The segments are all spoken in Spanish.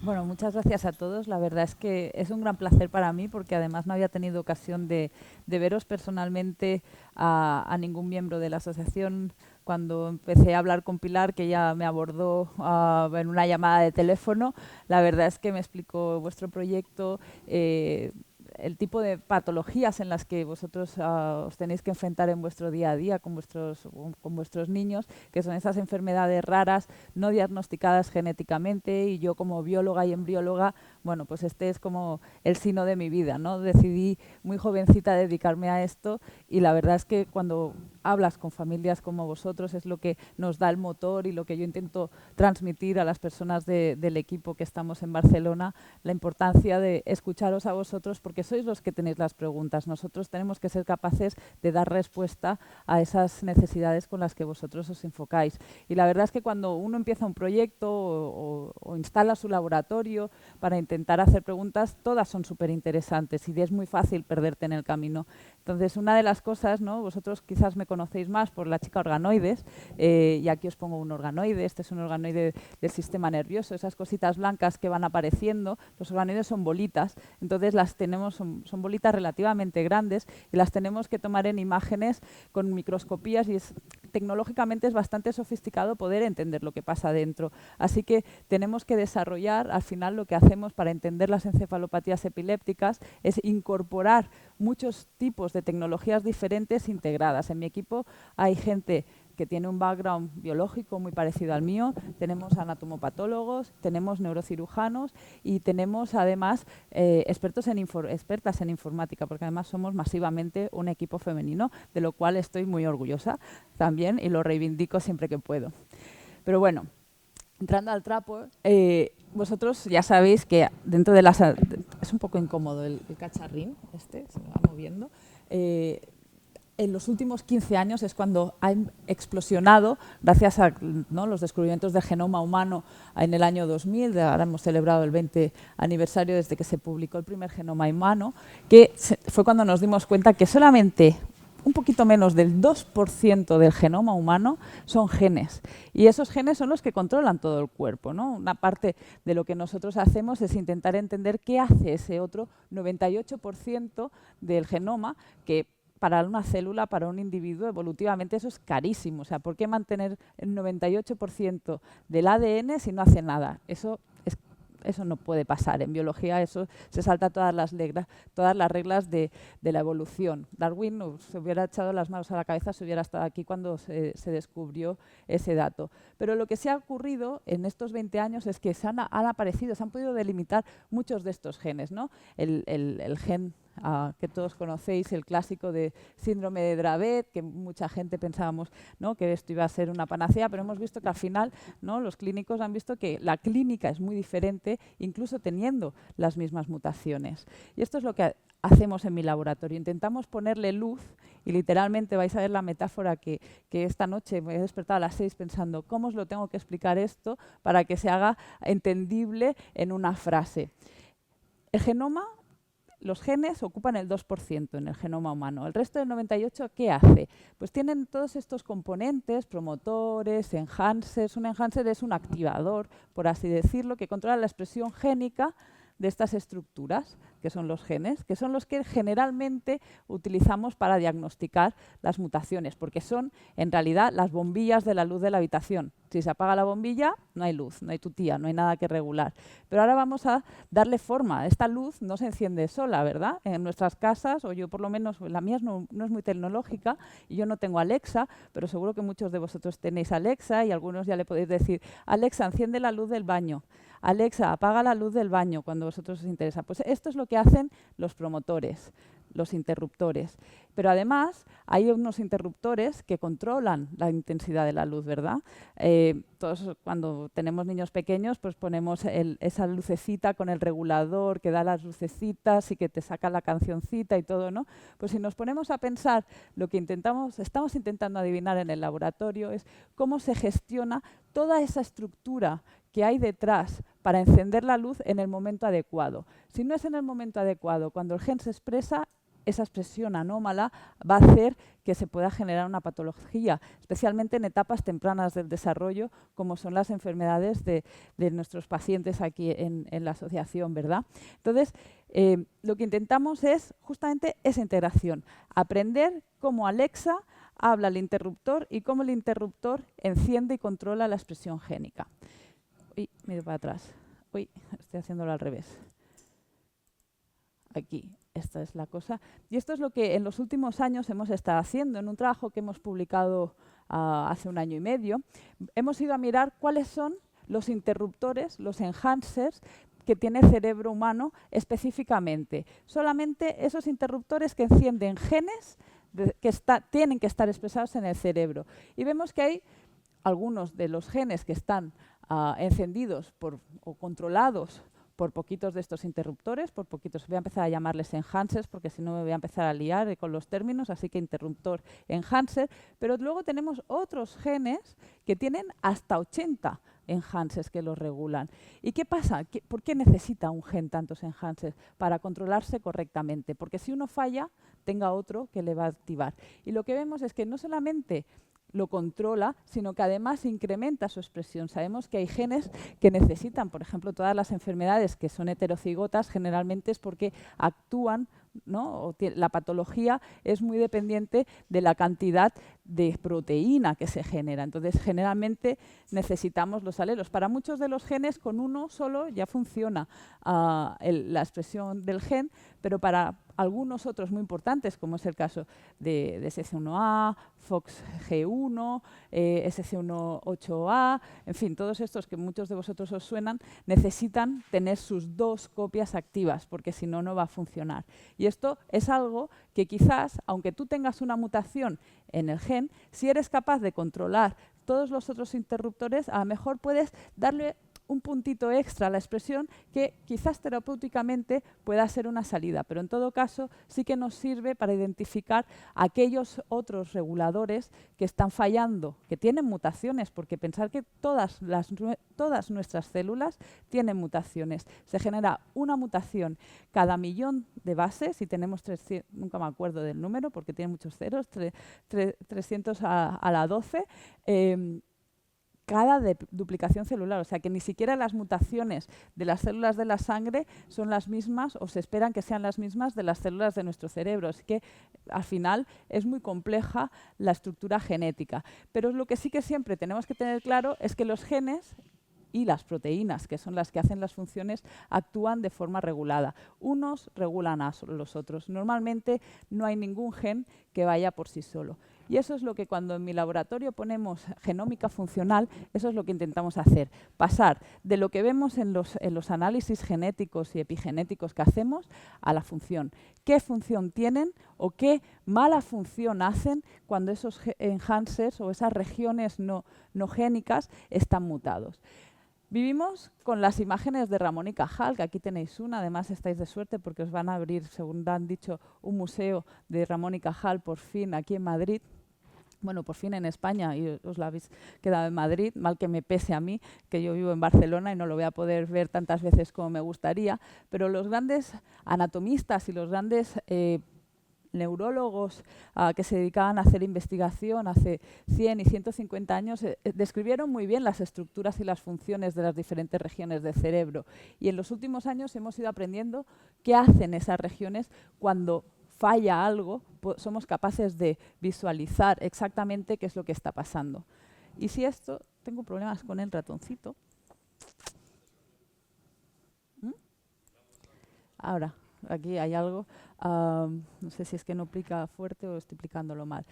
Bueno, muchas gracias a todos. La verdad es que es un gran placer para mí porque además no había tenido ocasión de veros personalmente a ningún miembro de la asociación cuando empecé a hablar con Pilar, que ella me abordó en una llamada de teléfono. La verdad es que me explicó vuestro proyecto, el tipo de patologías en las que vosotros os tenéis que enfrentar en vuestro día a día con vuestros niños, que son esas enfermedades raras no diagnosticadas genéticamente, y yo como bióloga y embrióloga, bueno, pues este es como el sino de mi vida, ¿no? Decidí muy jovencita dedicarme a esto y la verdad es que cuando hablas con familias como vosotros es lo que nos da el motor y lo que yo intento transmitir a las personas del equipo que estamos en Barcelona, la importancia de escucharos a vosotros porque sois los que tenéis las preguntas. Nosotros tenemos que ser capaces de dar respuesta a esas necesidades con las que vosotros os enfocáis. Y la verdad es que cuando uno empieza un proyecto o instala su laboratorio para intentar hacer preguntas, todas son súper interesantes y es muy fácil perderte en el camino. Entonces, una de las cosas, ¿no? Vosotros quizás me conocéis más por la chica organoides, y aquí os pongo un organoide. Este es un organoide del sistema nervioso, esas cositas blancas que van apareciendo. Los organoides son bolitas, entonces las tenemos, son bolitas relativamente grandes y las tenemos que tomar en imágenes con microscopías y tecnológicamente es bastante sofisticado poder entender lo que pasa dentro. Así que tenemos que desarrollar, al final lo que hacemos para entender las encefalopatías epilépticas es incorporar muchos tipos de tecnologías diferentes integradas. En mi equipo hay gente que tiene un background biológico muy parecido al mío, tenemos anatomopatólogos, tenemos neurocirujanos y tenemos además expertas en informática, porque además somos masivamente un equipo femenino, de lo cual estoy muy orgullosa también y lo reivindico siempre que puedo. Pero bueno, entrando al trapo, vosotros ya sabéis que dentro de las... Es un poco incómodo el cacharrín, se me va moviendo. En los últimos 15 años es cuando ha explosionado, gracias a, ¿no?, los descubrimientos del genoma humano en el año 2000, ahora hemos celebrado el 20 aniversario desde que se publicó el primer genoma humano, que fue cuando nos dimos cuenta que solamente un poquito menos del 2% del genoma humano son genes. Y esos genes son los que controlan todo el cuerpo, ¿no? Una parte de lo que nosotros hacemos es intentar entender qué hace ese otro 98% del genoma, que para una célula, para un individuo, evolutivamente eso es carísimo. O sea, ¿por qué mantener el 98% del ADN si no hace nada? Eso no puede pasar. En biología eso se salta todas las reglas de la evolución. Darwin se hubiera echado las manos a la cabeza si hubiera estado aquí cuando se descubrió ese dato. Pero lo que se ha ocurrido en estos 20 años es que han aparecido, se han podido delimitar muchos de estos genes, ¿no? El gen que todos conocéis, el clásico de síndrome de Dravet, que mucha gente pensábamos, ¿no?, que esto iba a ser una panacea, pero hemos visto que al final, ¿no?, los clínicos han visto que la clínica es muy diferente, incluso teniendo las mismas mutaciones. Y esto es lo que hacemos en mi laboratorio. Intentamos ponerle luz y literalmente vais a ver la metáfora que esta noche me he despertado a las 6 pensando cómo os lo tengo que explicar esto para que se haga entendible en una frase. El genoma, los genes ocupan el 2% en el genoma humano. El resto del 98%, ¿qué hace? Pues tienen todos estos componentes, promotores, enhancers. Un enhancer es un activador, por así decirlo, que controla la expresión génica de estas estructuras, que son los genes, que son los que generalmente utilizamos para diagnosticar las mutaciones, porque son en realidad las bombillas de la luz de la habitación. Si se apaga la bombilla, no hay luz, no hay tutía, no hay nada que regular. Pero ahora vamos a darle forma. Esta luz no se enciende sola, ¿verdad? En nuestras casas, o yo por lo menos, la mía no es muy tecnológica y yo no tengo Alexa, pero seguro que muchos de vosotros tenéis Alexa y algunos ya le podéis decir: Alexa, enciende la luz del baño. Alexa, apaga la luz del baño cuando a vosotros os interesa. Pues esto es lo que hacen los promotores, los interruptores. Pero además hay unos interruptores que controlan la intensidad de la luz, ¿verdad? Todos cuando tenemos niños pequeños pues ponemos esa lucecita con el regulador que da las lucecitas y que te saca la cancioncita y todo, ¿no? Pues si nos ponemos a pensar, lo que estamos intentando adivinar en el laboratorio es cómo se gestiona toda esa estructura que hay detrás para encender la luz en el momento adecuado. Si no es en el momento adecuado, cuando el gen se expresa, esa expresión anómala va a hacer que se pueda generar una patología, especialmente en etapas tempranas del desarrollo, como son las enfermedades de nuestros pacientes aquí en la asociación, ¿verdad? Entonces, lo que intentamos es justamente esa integración, aprender cómo Alexa habla al interruptor y cómo el interruptor enciende y controla la expresión génica. Uy, me he ido para atrás. Uy, estoy haciéndolo al revés. Aquí, esta es la cosa. Y esto es lo que en los últimos años hemos estado haciendo. En un trabajo que hemos publicado hace 1 año y medio, hemos ido a mirar cuáles son los interruptores, los enhancers, que tiene el cerebro humano específicamente. Solamente esos interruptores que encienden genes que tienen que estar expresados en el cerebro. Y vemos que hay algunos de los genes que están encendidos o controlados por poquitos de estos interruptores, por poquitos. Voy a empezar a llamarles enhancers porque si no me voy a empezar a liar con los términos, así que interruptor, enhancer. Pero luego tenemos otros genes que tienen hasta 80 enhancers que los regulan. ¿Y qué pasa? ¿Por qué necesita un gen tantos enhancers? Para controlarse correctamente, porque si uno falla, tenga otro que le va a activar. Y lo que vemos es que no solamente lo controla, sino que además incrementa su expresión. Sabemos que hay genes que necesitan, por ejemplo, todas las enfermedades que son heterocigotas, generalmente es porque actúan, ¿no? La patología es muy dependiente de la cantidad de proteína que se genera. Entonces, generalmente necesitamos los alelos. Para muchos de los genes, con uno solo ya funciona la expresión del gen, pero para algunos otros muy importantes, como es el caso de SC1A, FOXG1, SC18A, en fin, todos estos que muchos de vosotros os suenan, necesitan tener sus 2 copias activas, porque si no, no va a funcionar. Y esto es algo que quizás, aunque tú tengas una mutación en el gen, si eres capaz de controlar todos los otros interruptores, a lo mejor puedes darle un puntito extra a la expresión que quizás terapéuticamente pueda ser una salida, pero en todo caso sí que nos sirve para identificar aquellos otros reguladores que están fallando, que tienen mutaciones, porque pensar que todas nuestras células tienen mutaciones. Se genera una mutación cada 1.000.000 de bases y tenemos 300, nunca me acuerdo del número porque tiene muchos ceros, 300 a la 12, cada duplicación celular, o sea que ni siquiera las mutaciones de las células de la sangre son las mismas o se esperan que sean las mismas de las células de nuestro cerebro. Así que al final es muy compleja la estructura genética. Pero lo que sí que siempre tenemos que tener claro es que los genes y las proteínas, que son las que hacen las funciones, actúan de forma regulada. Unos regulan a los otros. Normalmente no hay ningún gen que vaya por sí solo. Y eso es lo que cuando en mi laboratorio ponemos genómica funcional, eso es lo que intentamos hacer. Pasar de lo que vemos en los análisis genéticos y epigenéticos que hacemos a la función. ¿Qué función tienen o qué mala función hacen cuando esos enhancers o esas regiones no génicas están mutados? Vivimos con las imágenes de Ramón y Cajal, que aquí tenéis una, además estáis de suerte porque os van a abrir, según han dicho, un museo de Ramón y Cajal por fin aquí en Madrid. Bueno, por fin en España y os la habéis quedado en Madrid, mal que me pese a mí, que yo vivo en Barcelona y no lo voy a poder ver tantas veces como me gustaría, pero los grandes anatomistas y los grandes neurólogos que se dedicaban a hacer investigación hace 100 y 150 años describieron muy bien las estructuras y las funciones de las diferentes regiones del cerebro. Y en los últimos años hemos ido aprendiendo qué hacen esas regiones cuando falla algo, somos capaces de visualizar exactamente qué es lo que está pasando. Y si esto, tengo problemas con el ratoncito. Ahora, aquí hay algo, no sé si es que no plica fuerte o estoy plicándolo mal.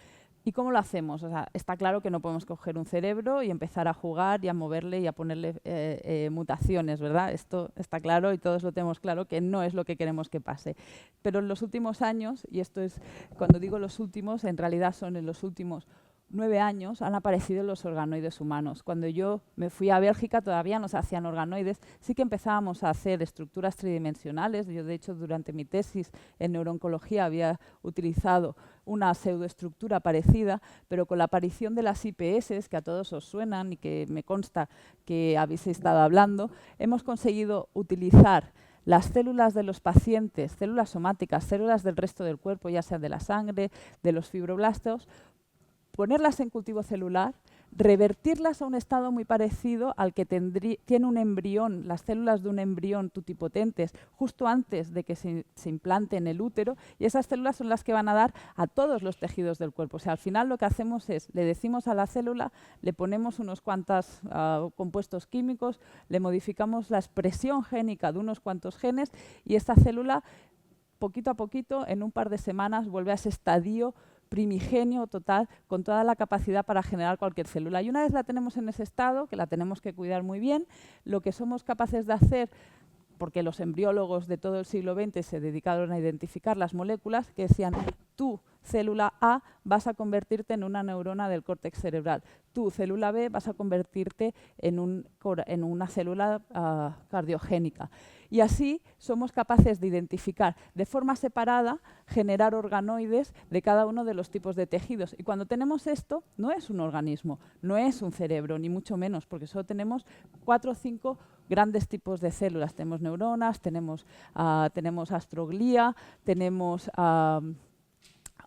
¿Y cómo lo hacemos? O sea, está claro que no podemos coger un cerebro y empezar a jugar y a moverle y a ponerle mutaciones, ¿verdad? Esto está claro y todos lo tenemos claro que no es lo que queremos que pase. Pero en los últimos años, y esto es, cuando digo los últimos, en realidad son en los últimos 9 años han aparecido los organoides humanos. Cuando yo me fui a Bélgica todavía no se hacían organoides, sí que empezábamos a hacer estructuras tridimensionales. Yo, de hecho, durante mi tesis en neurooncología había utilizado una pseudoestructura parecida, pero con la aparición de las IPS, que a todos os suenan y que me consta que habéis estado hablando, hemos conseguido utilizar las células de los pacientes, células somáticas, células del resto del cuerpo, ya sea de la sangre, de los fibroblastos, ponerlas en cultivo celular, revertirlas a un estado muy parecido al que tiene un embrión, las células de un embrión tutipotentes, justo antes de que se implante en el útero, y esas células son las que van a dar a todos los tejidos del cuerpo. O sea, al final lo que hacemos es, le decimos a la célula, le ponemos unos cuantos compuestos químicos, le modificamos la expresión génica de unos cuantos genes, y esta célula, poquito a poquito, en un par de semanas, vuelve a ese estadio primigenio total, con toda la capacidad para generar cualquier célula. Y una vez la tenemos en ese estado, que la tenemos que cuidar muy bien, lo que somos capaces de hacer, porque los embriólogos de todo el siglo XX se dedicaron a identificar las moléculas, que decían, tú, célula A, vas a convertirte en una neurona del córtex cerebral. Tú, célula B, vas a convertirte en una célula cardiogénica. Y así somos capaces de identificar de forma separada, generar organoides de cada uno de los tipos de tejidos. Y cuando tenemos esto, no es un organismo, no es un cerebro, ni mucho menos, porque solo tenemos 4 o 5 grandes tipos de células. Tenemos neuronas, tenemos astroglía, tenemos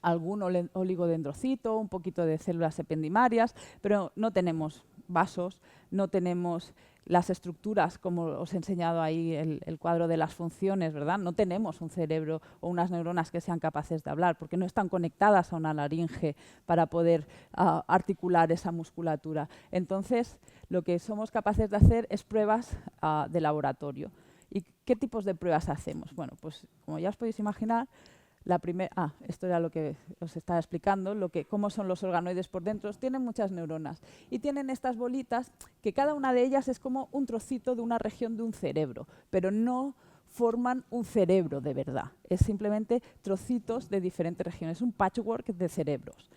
algún oligodendrocito, un poquito de células ependimarias, pero no tenemos vasos, no tenemos las estructuras, como os he enseñado ahí el cuadro de las funciones, ¿verdad? No tenemos un cerebro o unas neuronas que sean capaces de hablar, porque no están conectadas a una laringe para poder articular esa musculatura. Entonces, lo que somos capaces de hacer es pruebas de laboratorio. ¿Y qué tipos de pruebas hacemos? Bueno, pues como ya os podéis imaginar, esto era lo que os estaba explicando, cómo son los organoides por dentro. Tienen muchas neuronas y tienen estas bolitas que cada una de ellas es como un trocito de una región de un cerebro, pero no forman un cerebro de verdad. Es simplemente trocitos de diferentes regiones, un patchwork de cerebros.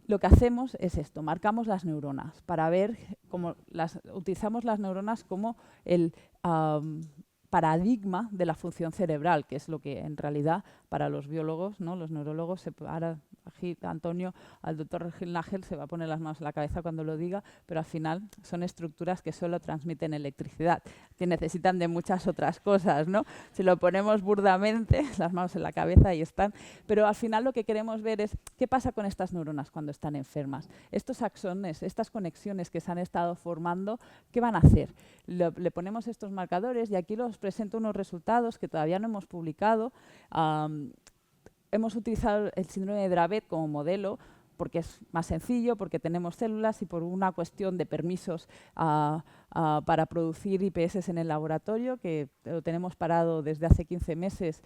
Lo que hacemos es esto, marcamos las neuronas para ver cómo utilizamos las neuronas como el paradigma de la función cerebral, que es lo que en realidad para los biólogos, ¿no? Los neurólogos, ahora Antonio, al doctor Gil Nagel se va a poner las manos en la cabeza cuando lo diga, pero al final son estructuras que solo transmiten electricidad, que necesitan de muchas otras cosas, ¿no? Si lo ponemos burdamente, las manos en la cabeza y están, pero al final lo que queremos ver es qué pasa con estas neuronas cuando están enfermas. Estos axones, estas conexiones que se han estado formando, ¿qué van a hacer? Le ponemos estos marcadores y aquí os presento unos resultados que todavía no hemos publicado. Hemos utilizado el síndrome de Dravet como modelo porque es más sencillo, porque tenemos células y por una cuestión de permisos para producir IPS en el laboratorio, que lo tenemos parado desde hace 15 meses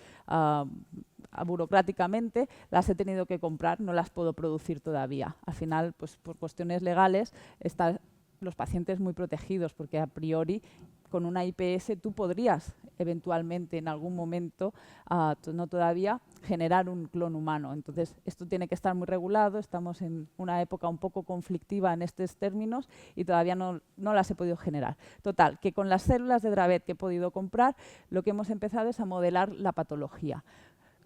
burocráticamente, las he tenido que comprar, no las puedo producir todavía. Al final, pues por cuestiones legales, están los pacientes muy protegidos, porque a priori con una IPS tú podrías eventualmente en algún momento, no todavía, generar un clon humano. Entonces, esto tiene que estar muy regulado, estamos en una época un poco conflictiva en estos términos y todavía no las he podido generar. Total, que con las células de Dravet que he podido comprar, lo que hemos empezado es a modelar la patología.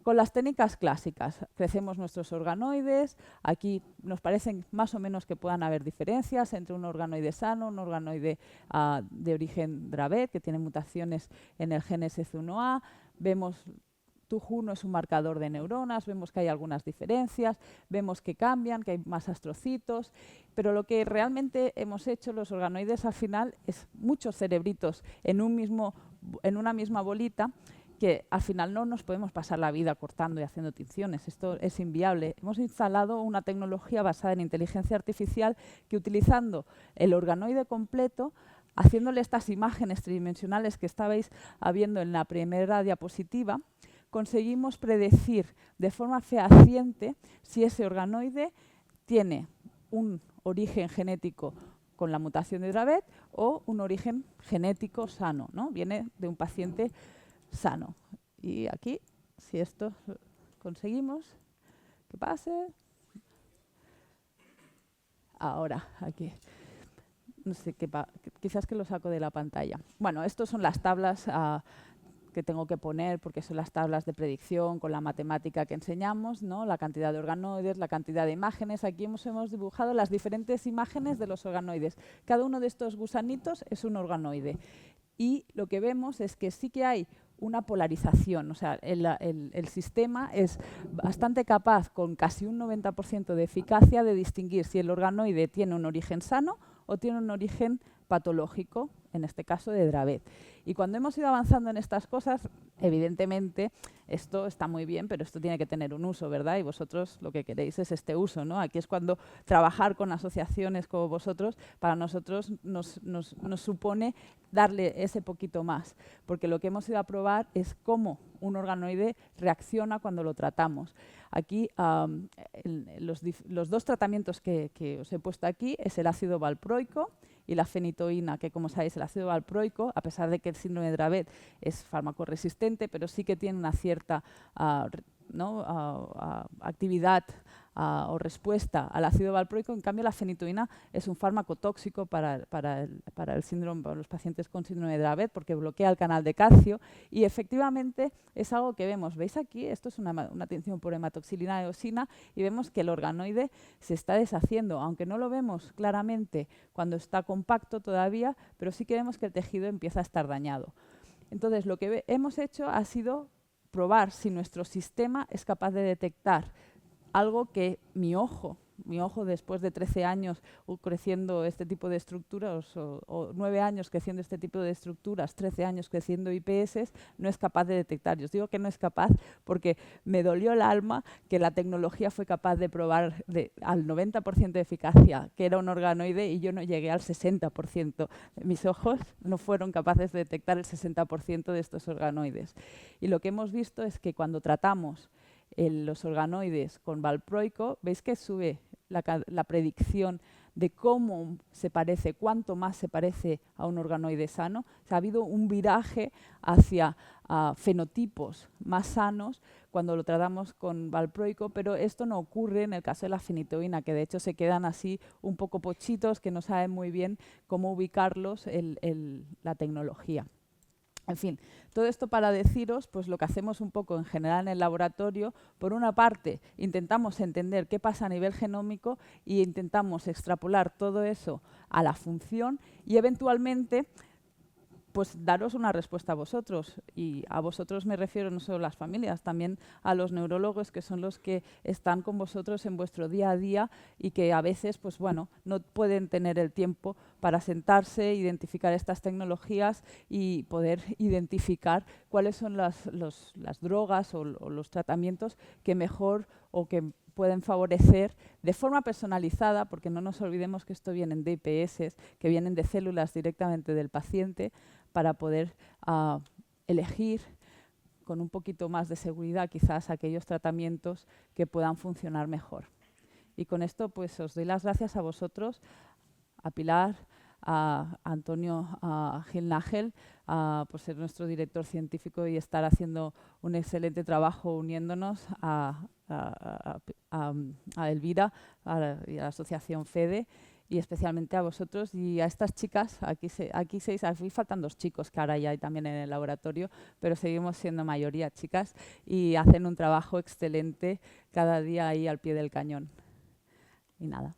Con las técnicas clásicas, crecemos nuestros organoides, aquí nos parecen más o menos que puedan haber diferencias entre un organoide sano, un organoide de origen Dravet, que tiene mutaciones en el gen SC1A, vemos TUJ1 es un marcador de neuronas, vemos que hay algunas diferencias, vemos que cambian, que hay más astrocitos, pero lo que realmente hemos hecho los organoides al final es muchos cerebritos en una misma bolita, que al final no nos podemos pasar la vida cortando y haciendo tinciones. Esto es inviable. Hemos instalado una tecnología basada en inteligencia artificial que, utilizando el organoide completo, haciéndole estas imágenes tridimensionales que estabais viendo en la primera diapositiva, conseguimos predecir de forma fehaciente si ese organoide tiene un origen genético con la mutación de Dravet o un origen genético sano, ¿no? Viene de un paciente sano. Y aquí, si esto conseguimos que pase, ahora aquí, no sé qué, quizás que lo saco de la pantalla. Bueno, estas son las tablas que tengo que poner, porque son las tablas de predicción con la matemática que enseñamos, ¿no? La cantidad de organoides, la cantidad de imágenes. Aquí hemos dibujado las diferentes imágenes de los organoides. Cada uno de estos gusanitos es un organoide. y lo que vemos es que sí que hay una polarización, o sea, el sistema es bastante capaz, con casi un 90% de eficacia, de distinguir si el organoide tiene un origen sano o tiene un origen patológico, en este caso de Dravet. Y cuando hemos ido avanzando en estas cosas, evidentemente, esto está muy bien, pero esto tiene que tener un uso, ¿verdad? Y vosotros lo que queréis es este uso, ¿no? Aquí es cuando trabajar con asociaciones como vosotros, para nosotros nos supone darle ese poquito más, porque lo que hemos ido a probar es cómo un organoide reacciona cuando lo tratamos. Aquí, los dos tratamientos que os he puesto aquí es el ácido valproico y la fenitoína, que como sabéis el ácido valproico, a pesar de que el síndrome de Dravet es fármaco resistente, pero sí que tiene una cierta actividad o respuesta al ácido valproico. En cambio, la fenitoína es un fármaco tóxico para el síndrome, para los pacientes con síndrome de Dravet, porque bloquea el canal de calcio y efectivamente es algo que vemos. ¿Veis aquí? Esto es una tinción por hematoxilina eosina y vemos que el organoide se está deshaciendo, aunque no lo vemos claramente cuando está compacto todavía, pero sí que vemos que el tejido empieza a estar dañado. Entonces, lo que hemos hecho ha sido probar si nuestro sistema es capaz de detectar algo que mi ojo después de 13 años creciendo este tipo de estructuras o 9 años creciendo este tipo de estructuras, 13 años creciendo IPS, no es capaz de detectar. Yo os digo que no es capaz porque me dolió el alma que la tecnología fue capaz de probar al 90% de eficacia que era un organoide y yo no llegué al 60%. Mis ojos no fueron capaces de detectar el 60% de estos organoides. Y lo que hemos visto es que cuando tratamos los organoides con valproico, veis que sube la predicción de cómo se parece, cuánto más se parece a un organoide sano. O sea, ha habido un viraje hacia fenotipos más sanos cuando lo tratamos con valproico, pero esto no ocurre en el caso de la fenitoína, que de hecho se quedan así un poco pochitos, que no saben muy bien cómo ubicarlos la tecnología. En fin, todo esto para deciros pues lo que hacemos un poco en general en el laboratorio. Por una parte, intentamos entender qué pasa a nivel genómico e intentamos extrapolar todo eso a la función y eventualmente pues daros una respuesta a vosotros. Y a vosotros me refiero no solo a las familias, también a los neurólogos, que son los que están con vosotros en vuestro día a día y que a veces pues bueno, no pueden tener el tiempo para sentarse, identificar estas tecnologías y poder identificar cuáles son las drogas o los tratamientos que mejor o que pueden favorecer de forma personalizada, porque no nos olvidemos que esto vienen de IPS, que vienen de células directamente del paciente, para poder elegir con un poquito más de seguridad quizás aquellos tratamientos que puedan funcionar mejor. Y con esto pues os doy las gracias a vosotros, a Pilar, a Antonio Gil Nájel, por ser nuestro director científico y estar haciendo un excelente trabajo uniéndonos a Elvira y a la asociación FEDE y especialmente a vosotros y a estas chicas. Aquí faltan 2 chicos que ahora ya hay también en el laboratorio, pero seguimos siendo mayoría chicas y hacen un trabajo excelente cada día ahí al pie del cañón. Y nada.